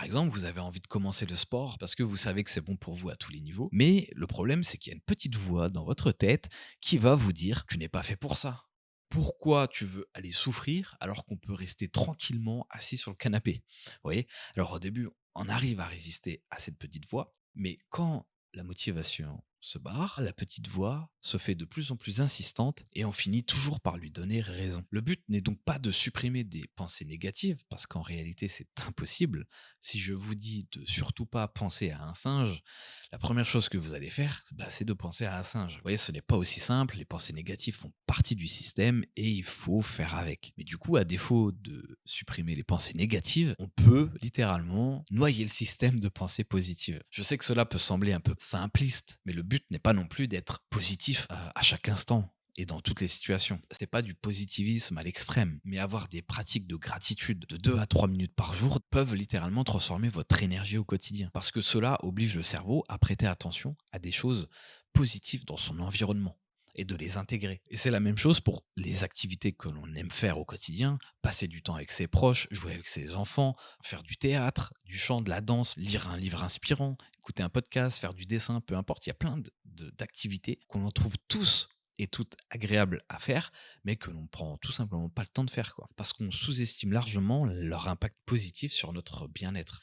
Par exemple, vous avez envie de commencer le sport parce que vous savez que c'est bon pour vous à tous les niveaux, mais le problème, c'est qu'il y a une petite voix dans votre tête qui va vous dire: «Tu n'es pas fait pour ça». Pourquoi tu veux aller souffrir alors qu'on peut rester tranquillement assis sur le canapé? Vous voyez? Alors au début, on arrive à résister à cette petite voix, mais quand la motivation se barre, la petite voix se fait de plus en plus insistante et on finit toujours par lui donner raison. Le but n'est donc pas de supprimer des pensées négatives, parce qu'en réalité c'est impossible. Si je vous dis de surtout pas penser à un singe, la première chose que vous allez faire, c'est de penser à un singe. Vous voyez, ce n'est pas aussi simple, les pensées négatives font partie du système et il faut faire avec. Mais du coup, à défaut de supprimer les pensées négatives, on peut littéralement noyer le système de pensées positives. Je sais que cela peut sembler un peu simpliste, mais le but n'est pas non plus d'être positif à chaque instant et dans toutes les situations. C'est pas du positivisme à l'extrême, mais avoir des pratiques de gratitude de 2 à 3 minutes par jour peuvent littéralement transformer votre énergie au quotidien. Parce que cela oblige le cerveau à prêter attention à des choses positives dans son environnement et de les intégrer. Et c'est la même chose pour les activités que l'on aime faire au quotidien, passer du temps avec ses proches, jouer avec ses enfants, faire du théâtre, du chant, de la danse, lire un livre inspirant, écouter un podcast, faire du dessin, peu importe, il y a plein d'activités qu'on en trouve tous et toutes agréables à faire, mais que l'on prend tout simplement pas le temps de faire, quoi. Parce qu'on sous-estime largement leur impact positif sur notre bien-être.